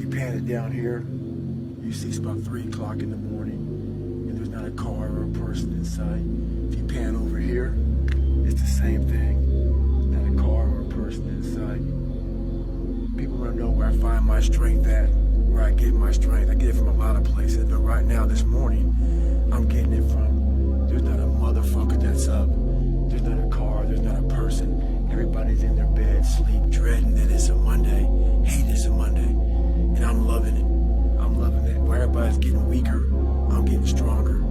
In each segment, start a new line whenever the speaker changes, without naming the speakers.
you pan it down here, you see it's about 3 o'clock in the morning, and there's not a car or a person in sight. If you pan over here, it's the same thing. Not a car or a person in sight. People want to know where I find my strength at, where I get my strength. I get it from a lot of places, but right now, this morning, I'm getting it from, there's not a motherfucker that's up. There's not a car, there's not a person. Everybody's in their bed, sleep, dreading that it's a Monday, hate it's a Monday, and I'm loving it. I'm loving it. Where everybody's getting weaker, I'm getting stronger.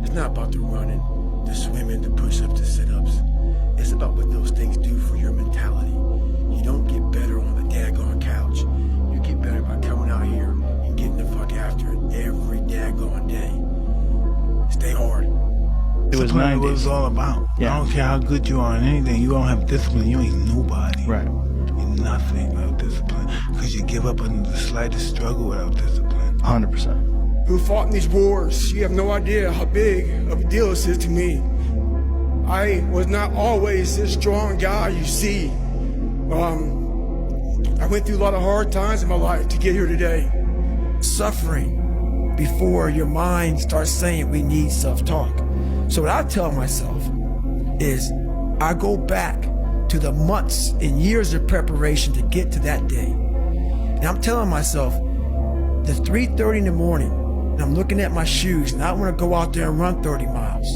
It's not about the running, the swimming, the push-ups, the sit-ups. It's about what those things do for your mentality. You don't get better on the daggone couch. You get better by coming out here and getting the fuck after it every daggone day. Stay hard.
It was
what it's all about.
Yeah.
I don't care how good you are in anything. You don't have discipline. You ain't nobody.
Right.
You're nothing without discipline. Because you give up under the slightest struggle without discipline.
100%.
Who fought in these wars. You have no idea how big of a deal this is to me. I was not always this strong guy you see. I went through a lot of hard times in my life to get here today. Suffering before your mind starts saying we need self-talk. So what I tell myself is I go back to the months and years of preparation to get to that day. And I'm telling myself, the 3:30 in the morning, and I'm looking at my shoes, and I want to go out there and run 30 miles.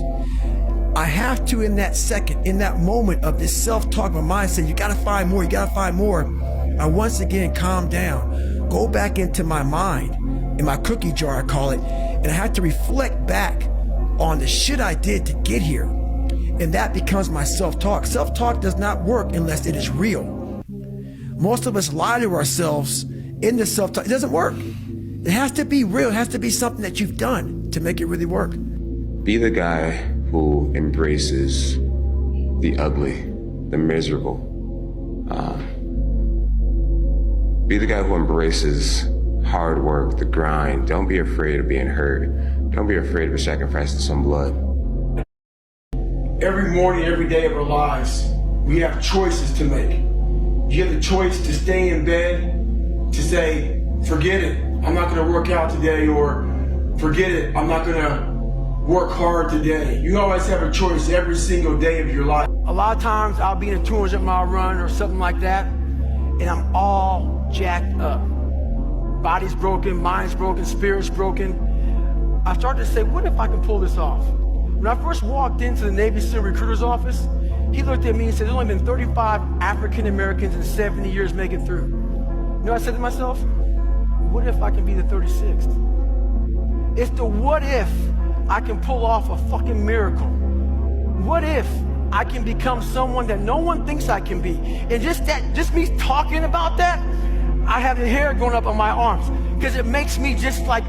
I have to, in that second, in that moment of this self-talk, my mind saying, you gotta find more, you gotta find more. I once again calm down, go back into my mind, in my cookie jar, I call it, and I have to reflect back on the shit I did to get here. And that becomes my self-talk. Self-talk does not work unless it is real. Most of us lie to ourselves in the self-talk. It doesn't work. It has to be real. It has to be something that you've done to make it really work.
Be the guy who embraces the ugly, the miserable. Be the guy who embraces hard work, the grind. Don't be afraid of being hurt. Don't be afraid of sacrificing some blood.
Every morning, every day of our lives, we have choices to make. You have the choice to stay in bed, to say, forget it, I'm not gonna work out today, or forget it, I'm not gonna work hard today. You always have a choice every single day of your life. A lot of times I'll be in a 200-mile run or something like that, and I'm all jacked up. Body's broken, mind's broken, spirit's broken. I started to say, what if I can pull this off? When I first walked into the Navy SEAL recruiter's office, he looked at me and said, there's only been 35 African Americans in 70 years make it through. You know what I said to myself? What if I can be the 36th? It's the what if I can pull off a fucking miracle. What if I can become someone that no one thinks I can be? And just me talking about that, I have the hair going up on my arms because it makes me just like,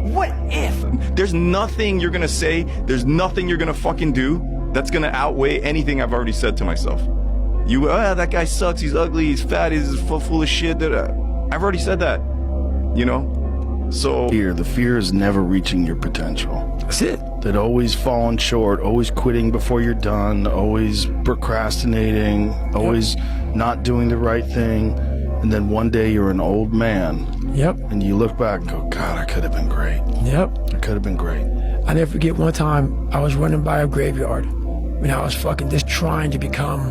what if?
There's nothing you're gonna say, there's nothing you're gonna fucking do that's gonna outweigh anything I've already said to myself. That guy sucks, he's ugly, he's fat, he's full of shit. I've already said that, you know? So
The fear is never reaching your potential.
That's it.
That always falling short, always quitting before you're done, always procrastinating, always not doing the right thing. And then one day you're an old man.
Yep.
And you look back and go, God, I could have been great.
Yep.
I could have been great.
I never forget one time I was running by a graveyard when I was fucking just trying to become,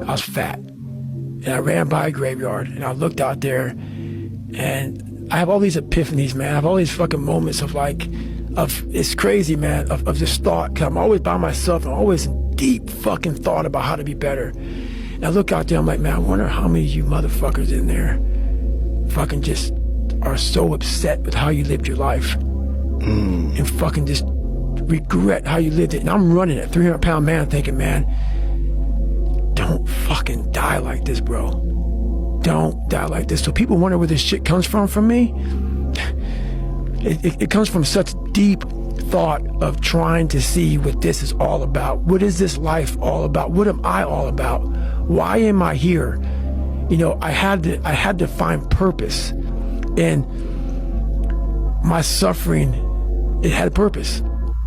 I was fat. And I ran by a graveyard and I looked out there and I have all these epiphanies, man. I have all these fucking moments of it's crazy, man, of this thought. Cause I'm always by myself. I'm always in deep fucking thought about how to be better. And I look out there, I'm like, man, I wonder how many of you motherfuckers in there fucking just are so upset with how you lived your life and fucking just regret how you lived it. And I'm running a 300-pound man thinking, man, don't fucking die like this, bro. Don't die like this. So people wonder where this shit comes from me. It comes from such deep thought of trying to see what this is all about. What is this life all about? What am I all about? Why am I here? You know, I had to find purpose. And my suffering, it had a purpose.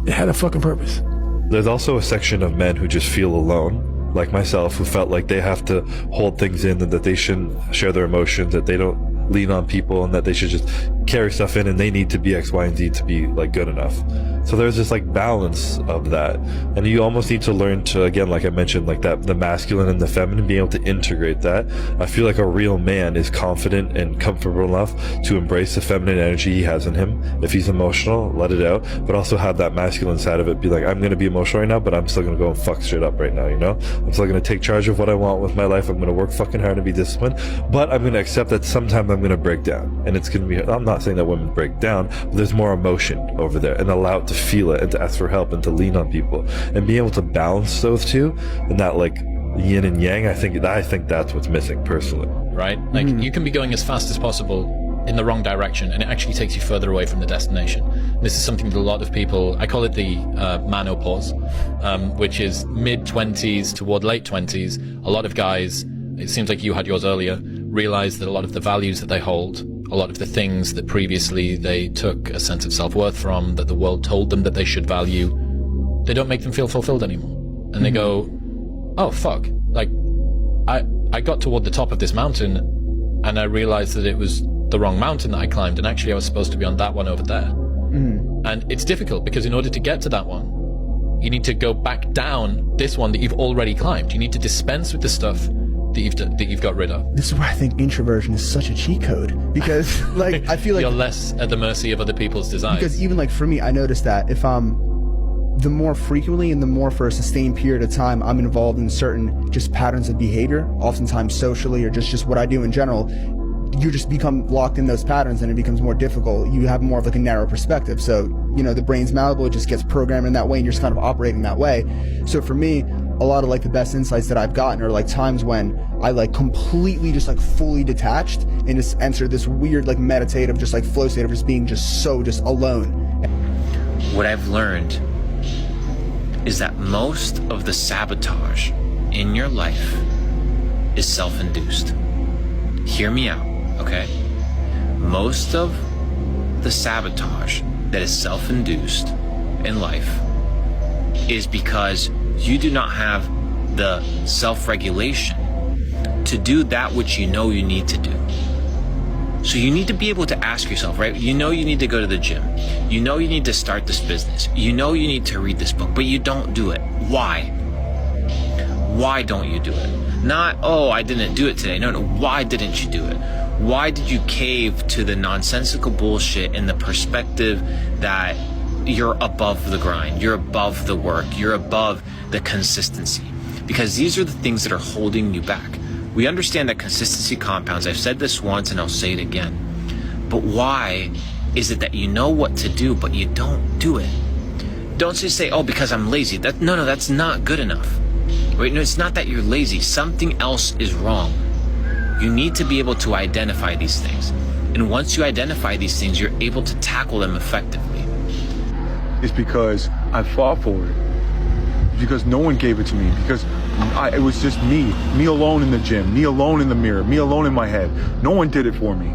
It had a fucking purpose.
There's also a section of men who just feel alone, like myself, who felt like they have to hold things in and that they shouldn't share their emotions, that they don't lean on people and that they should just carry stuff in and they need to be X, Y, and Z to be like good enough. So there's this like balance of that, and you almost need to learn to, again, like I mentioned, like that the masculine and the feminine, being able to integrate that. I feel like a real man is confident and comfortable enough to embrace the feminine energy he has in him. If he's emotional, let it out, but also have that masculine side of it, be like, I'm gonna be emotional right now, but I'm still gonna go and fuck shit up right now, you know? I'm still gonna take charge of what I want with my life. I'm gonna work fucking hard and be disciplined, but I'm gonna accept that sometimes I'm gonna break down, and it's gonna be, I'm not saying that women break down, but there's more emotion over there, and allow it to feel it and to ask for help and to lean on people and be able to balance those two, and that like yin and yang. I think that's what's missing personally.
Right? Like you can be going as fast as possible in the wrong direction, and it actually takes you further away from the destination. This is something that a lot of people, I call it the manopause, which is mid-20s toward late 20s. A lot of guys, it seems like you had yours earlier, realize that a lot of the values that they hold, a lot of the things that previously they took a sense of self-worth from, that the world told them that they should value, they don't make them feel fulfilled anymore. And they go, oh fuck, like I got toward the top of this mountain and I realized that it was the wrong mountain that I climbed, and actually I was supposed to be on that one over there. And it's difficult because in order to get to that one, you need to go back down this one that you've already climbed. You need to dispense with the stuff that you've got rid of.
This is why I think introversion is such a cheat code, because like I feel like
you're less at the mercy of other people's desires.
Because even like for me, I noticed that if the more frequently and the more for a sustained period of time I'm involved in certain just patterns of behavior, oftentimes socially or just what I do in general, you just become locked in those patterns and it becomes more difficult. You have more of like a narrow perspective. So, you know, the brain's malleable, it just gets programmed in that way and you're just kind of operating that way. So for me, a lot of like the best insights that I've gotten are like times when I like completely just like fully detached and just entered this weird like meditative just like flow state of just being just alone.
What I've learned is that most of the sabotage in your life is self-induced. Hear me out, okay? Most of the sabotage that is self-induced in life is because you do not have the self-regulation to do that which you know you need to do. So you need to be able to ask yourself, right? You know you need to go to the gym. You know you need to start this business. You know you need to read this book, but you don't do it. Why? Why don't you do it? Not, oh, I didn't do it today. No, why didn't you do it? Why did you cave to the nonsensical bullshit and the perspective that you're above the grind, you're above the work, you're above the consistency? Because these are the things that are holding you back. We understand that consistency compounds. I've said this once and I'll say it again. But why is it that you know what to do, but you don't do it? Don't just say, oh, because I'm lazy. No, that's not good enough. Right? No, it's not that you're lazy. Something else is wrong. You need to be able to identify these things. And once you identify these things, you're able to tackle them effectively.
It's because I fought for it. Because no one gave it to me. Because it was just me alone in the gym, me alone in the mirror, me alone in my head. No one did it for me.